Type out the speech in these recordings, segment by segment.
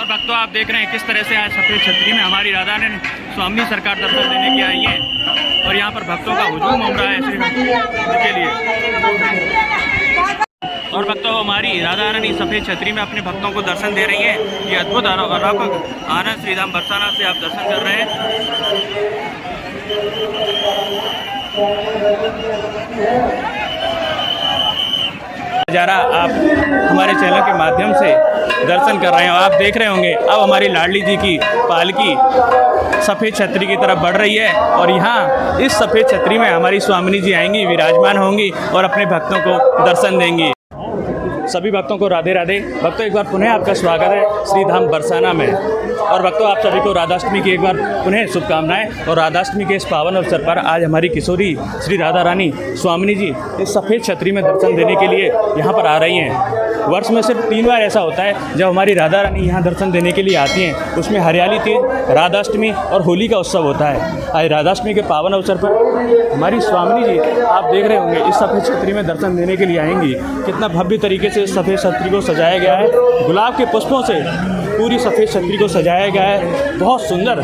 और भक्तों आप देख रहे हैं किस तरह से आज सफ़ेद छतरी में हमारी राधा रानी स्वामी सरकार दर्शन देने की आई हैं और यहाँ पर भक्तों का हुजूम उमड़ रहा है के लिए। और भक्तों हमारी राधा रानी सफ़ेद छतरी में अपने भक्तों को दर्शन दे रही हैं। ये अद्भुत आनंद श्रीधाम बरसाना से आप दर्शन कर रहे हैं। नज़ारा आप हमारे चैनल के माध्यम से दर्शन कर रहे हैं। आप देख रहे होंगे अब हमारी लाडली जी की पालकी सफ़ेद छतरी की तरफ बढ़ रही है और यहाँ इस सफ़ेद छतरी में हमारी स्वामिनी जी आएंगी, विराजमान होंगी और अपने भक्तों को दर्शन देंगी। सभी भक्तों को राधे राधे। भक्तों एक बार पुनः आपका स्वागत है श्रीधाम बरसाना में। और भक्तों आप सभी को राधाष्टमी की एक बार पुनः शुभकामनाएं। और राधाष्टमी के इस पावन अवसर पर आज हमारी किशोरी श्री राधा रानी स्वामिनी जी इस सफ़ेद छतरी में दर्शन देने के लिए यहाँ पर आ रही हैं। वर्ष में सिर्फ 3 बार ऐसा होता है जब हमारी राधा रानी यहाँ दर्शन देने के लिए आती हैं। उसमें हरियाली तीज, राधाष्टमी और होली का उत्सव होता है। आज राधाष्टमी के पावन अवसर पर हमारी स्वामिनी जी आप देख रहे होंगे इस सफ़ेद छतरी में दर्शन देने के लिए आएंगी। कितना भव्य तरीके से इस सफ़ेद छतरी को सजाया गया है। गुलाब के पुष्पों से पूरी सफ़ेद छतरी को सजाया गया है। बहुत सुंदर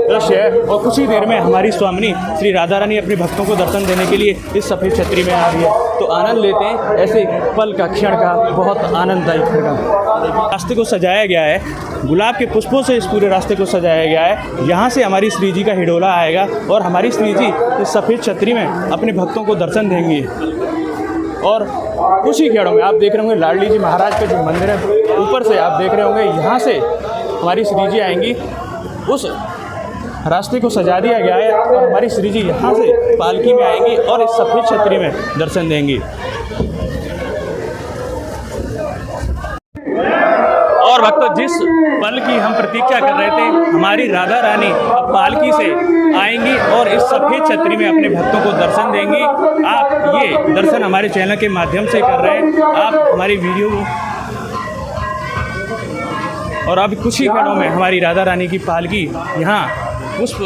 दृश्य है और कुछ ही देर में हमारी स्वामिनी श्री राधा रानी अपने भक्तों को दर्शन देने के लिए इस सफ़ेद छतरी में आ रही है। तो आनंद लेते हैं ऐसे पल का, क्षण का, बहुत आनंददायी क्षण का। रास्ते को सजाया गया है, गुलाब के पुष्पों से इस पूरे रास्ते को सजाया गया है। यहाँ से हमारी श्री जी का हिडोला आएगा और हमारी श्री जी इस सफ़ेद छतरी में अपने भक्तों को दर्शन देंगी। और कुछ ही क्षणों में आप देख रहे होंगे लाडली जी महाराज का जो मंदिर है, ऊपर से आप देख रहे होंगे यहाँ से हमारी श्री जी आएंगी। उस रास्ते को सजा दिया गया है और हमारी श्री जी यहाँ से पालकी में आएंगी और इस सफ़ेद छतरी में दर्शन देंगी। और भक्तों जिस पल की हम प्रतीक्षा कर रहे थे, हमारी राधा रानी अब पालकी से आएंगी और इस सफ़ेद छतरी में अपने भक्तों को दर्शन देंगी। आप ये दर्शन हमारे चैनल के माध्यम से कर रहे हैं। आप हमारी वीडियो और अब कुछ ही क्षणों में हमारी राधा रानी की पालकी यहाँ पुष्प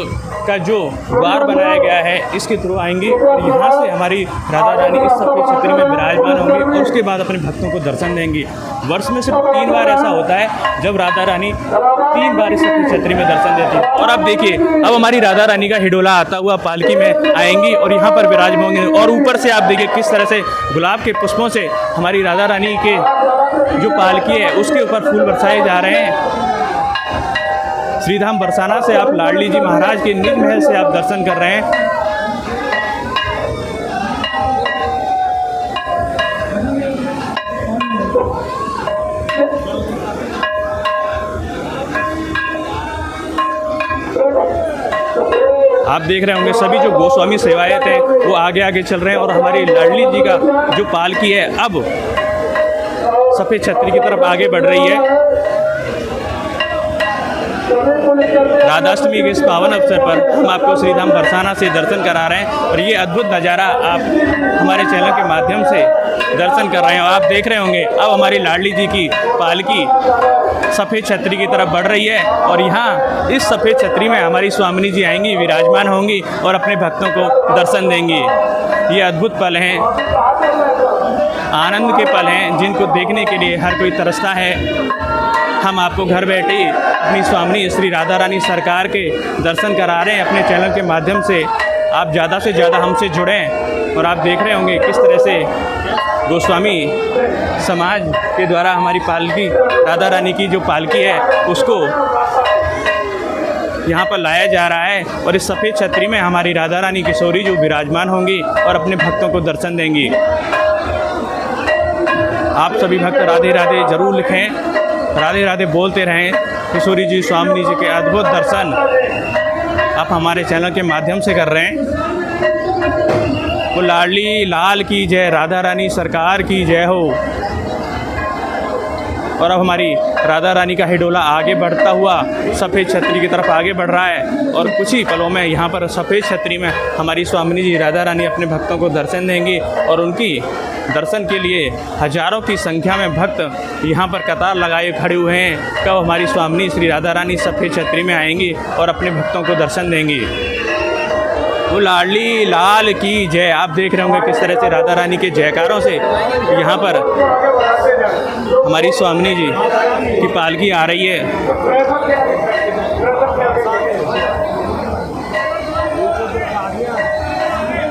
का जो द्वार बनाया गया है इसके थ्रू आएंगी और यहाँ से हमारी राधा रानी इस सफ़ेद छतरी में विराजमान होंगी और उसके बाद अपने भक्तों को दर्शन देंगी। वर्ष में सिर्फ 3 बार ऐसा होता है जब राधा रानी 3 बार इस सफ़ेद छतरी में दर्शन देती है। और अब देखिए अब हमारी राधा रानी का हिडोला आता हुआ पालकी में आएंगी और यहाँ पर विराजमान होंगे। और ऊपर से आप देखिए किस तरह से गुलाब के पुष्पों से हमारी राधा रानी के जो पालकी है उसके ऊपर फूल बरसाए जा रहे हैं। श्रीधाम बरसाना से आप लाडली जी महाराज के निज महल से आप दर्शन कर रहे हैं। आप देख रहे होंगे सभी जो गोस्वामी सेवायत है वो आगे आगे चल रहे हैं और हमारी लाडली जी का जो पालकी है अब सफ़ेद छतरी की तरफ आगे बढ़ रही है। राधाष्टमी के इस पावन अवसर पर हम आपको श्रीधाम बरसाना से दर्शन करा रहे हैं और ये अद्भुत नज़ारा आप हमारे चैनल के माध्यम से दर्शन कर रहे हैं। और आप देख रहे होंगे अब हमारी लाडली जी की पालकी सफ़ेद छतरी की तरफ बढ़ रही है और यहाँ इस सफ़ेद छतरी में हमारी स्वामिनी जी आएंगी, विराजमान होंगी और अपने भक्तों को दर्शन देंगी। ये अद्भुत पल हैं, आनंद के पल हैं जिनको देखने के लिए हर कोई तरसता है। हम आपको घर बैठे ही अपनी स्वामिनी श्री राधा रानी सरकार के दर्शन करा रहे हैं अपने चैनल के माध्यम से। आप ज़्यादा से ज़्यादा हमसे जुड़ें और आप देख रहे होंगे किस तरह से गोस्वामी समाज के द्वारा हमारी पालकी राधा रानी की जो पालकी है उसको यहाँ पर लाया जा रहा है और इस सफ़ेद छतरी में हमारी राधा रानी किशोरी जो विराजमान होंगी और अपने भक्तों को दर्शन देंगी। आप सभी भक्त राधे राधे ज़रूर लिखें, राधे राधे बोलते रहें। किशोरी जी स्वामिनी जी के अद्भुत दर्शन आप हमारे चैनल के माध्यम से कर रहे हैं। वो लाडली लाल की जय, राधा रानी सरकार की जय हो। और अब हमारी राधा रानी का हिडोला आगे बढ़ता हुआ सफ़ेद छतरी की तरफ आगे बढ़ रहा है और कुछ ही पलों में यहाँ पर सफ़ेद छतरी में हमारी स्वामिनी जी राधा रानी अपने भक्तों को दर्शन देंगी और उनकी दर्शन के लिए हजारों की संख्या में भक्त यहाँ पर कतार लगाए खड़े हुए हैं। कब हमारी स्वामिनी श्री राधा रानी सफ़ेद छतरी में आएंगी और अपने भक्तों को दर्शन देंगी। वो लाडली लाल की जय। आप देख रहे होंगे किस तरह से राधा रानी के जयकारों से यहाँ पर हमारी स्वामिनी जी की पालकी आ रही है।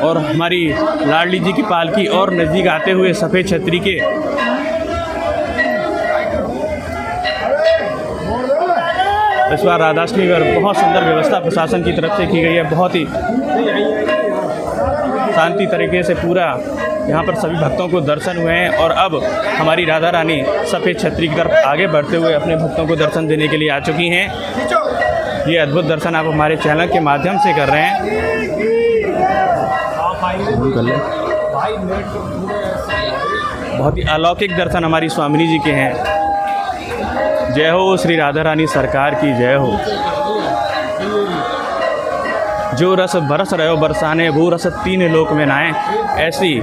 और हमारी लाडली जी की पालकी और नज़दीक आते हुए सफ़ेद छतरी के इस बार राधाष्टमी पर बहुत सुंदर व्यवस्था प्रशासन की तरफ से की गई है। बहुत ही शांति तरीके से पूरा यहाँ पर सभी भक्तों को दर्शन हुए हैं। और अब हमारी राधा रानी सफ़ेद छतरी की तरफ आगे बढ़ते हुए अपने भक्तों को दर्शन देने के लिए आ चुकी हैं। ये अद्भुत दर्शन आप हमारे चैनल के माध्यम से कर रहे हैं। बहुत ही अलौकिक दर्शन हमारी स्वामिनी जी के हैं। जय हो श्री राधा रानी सरकार की जय हो। जो रस बरस रहे हो बरसाने, वो रस तीन लोक में नाएं। ऐसी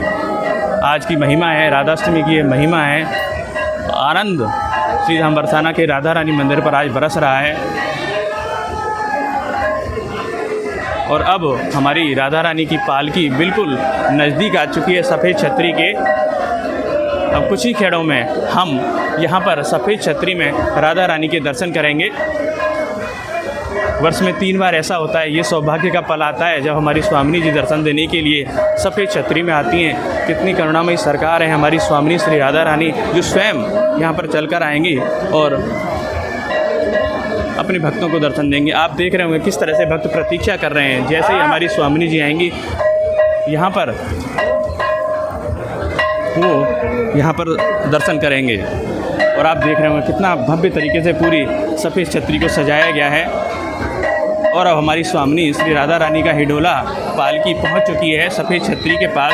आज की महिमा है, राधाष्टमी की ये महिमा है। आनंद श्री धाम बरसाना के राधा रानी मंदिर पर आज बरस रहा है। और अब हमारी राधा रानी की पालकी बिल्कुल नज़दीक आ चुकी है सफ़ेद छतरी के। अब कुछ ही क्षणों में हम यहाँ पर सफ़ेद छतरी में राधा रानी के दर्शन करेंगे। वर्ष में 3 बार ऐसा होता है, ये सौभाग्य का पल आता है जब हमारी स्वामिनी जी दर्शन देने के लिए सफ़ेद छतरी में आती हैं। कितनी करुणामयी सरकार है हमारी स्वामिनी श्री राधा रानी, जो स्वयं यहाँ पर चलकर आएंगी और अपने भक्तों को दर्शन देंगे। आप देख रहे होंगे किस तरह से भक्त प्रतीक्षा कर रहे हैं। जैसे ही हमारी स्वामिनी जी आएंगी यहाँ पर, वो यहाँ पर दर्शन करेंगे। और आप देख रहे होंगे कितना भव्य तरीके से पूरी सफ़ेद छतरी को सजाया गया है। और अब हमारी स्वामिनी श्री राधा रानी का हिडोला पालकी पहुँच चुकी है सफ़ेद छतरी के पास।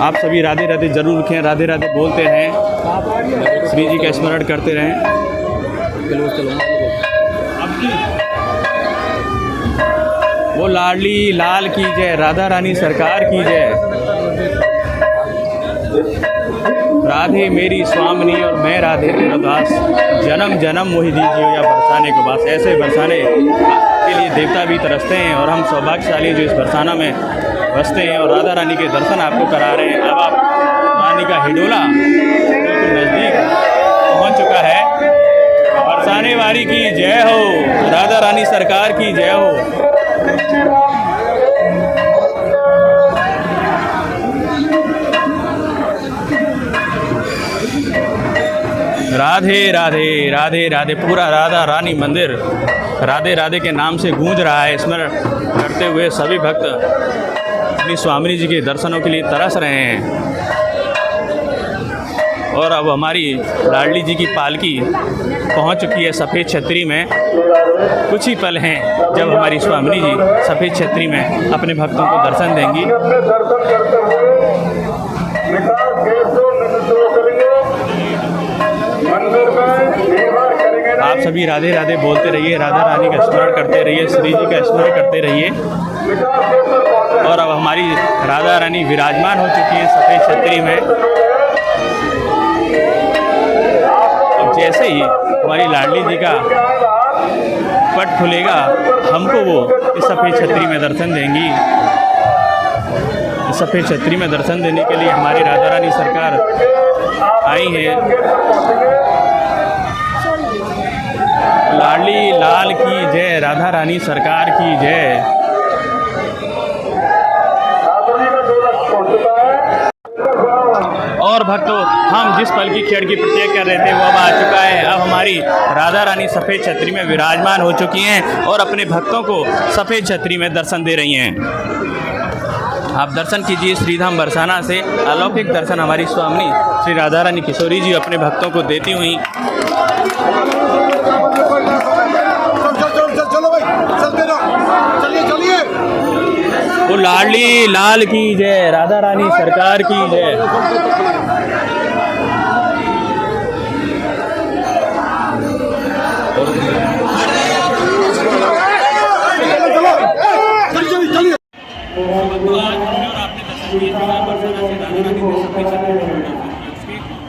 आप सभी राधे राधे जरूर लिखें, राधे राधे बोलते रहें, श्री जी का स्मरण करते रहें। वो लाडली लाल की जय, राधा रानी सरकार की जय। राधे मेरी स्वामिनी और मैं राधे तेरा दास, जन्म जन्म मोहि दीजिए या बरसाने को बास। ऐसे बरसाने के लिए देवता भी तरसते हैं और हम सौभाग्यशाली जो इस बरसाना में बसते हैं और राधा रानी के दर्शन आपको करा रहे हैं। अब आप रानी का हिडोला बिल्कुल नज़दीक पहुंच चुका है। बरसाने वाली की जय हो, राधा रानी सरकार की जय हो। राधे राधे राधे राधे। पूरा राधा रानी मंदिर राधे राधे के नाम से गूंज रहा है। स्मरण करते हुए सभी भक्त अपनी स्वामिनी जी के दर्शनों के लिए तरस रहे हैं। और अब हमारी लाडली जी की पालकी पहुंच चुकी है सफ़ेद छतरी में। कुछ ही पल हैं जब हमारी स्वामिनी जी सफ़ेद छतरी में अपने भक्तों को दर्शन देंगी। आप सभी राधे राधे बोलते रहिए, राधा रानी का स्मरण करते रहिए, श्री जी का स्मरण करते रहिए। और अब हमारी राधा रानी विराजमान हो चुकी है सफ़ेद छतरी में। और जैसे ही हमारी लाडली जी का पट खुलेगा, हमको वो इस सफ़ेद छतरी में दर्शन देंगी। इस सफ़ेद छतरी में दर्शन देने के लिए हमारी राधा रानी सरकार आई है। लाडली लाल की जय, राधा रानी सरकार की जय। और भक्तों, हम जिस पल की क्षण की प्रतीक्षा कर रहे थे वो अब आ चुका है। अब हमारी राधा रानी सफ़ेद छतरी में विराजमान हो चुकी हैं और अपने भक्तों को सफ़ेद छतरी में दर्शन दे रही हैं। आप दर्शन कीजिए श्रीधाम बरसाना से। अलौकिक दर्शन हमारी स्वामिनी श्री राधा रानी किशोरी जी अपने भक्तों को देती हुई। वो लाडली लाल की जय, राधा रानी सरकार की जय।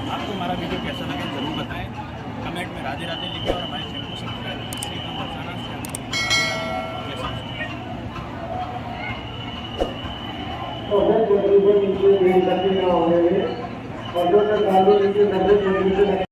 आपको हमारा वीडियो कैसा लगा जरूर बताएं, कमेंट में राधे राधे लिखें और हमारे चैनल को सब्सक्राइब करें। और जो श्रद्धालु इनके दर्शन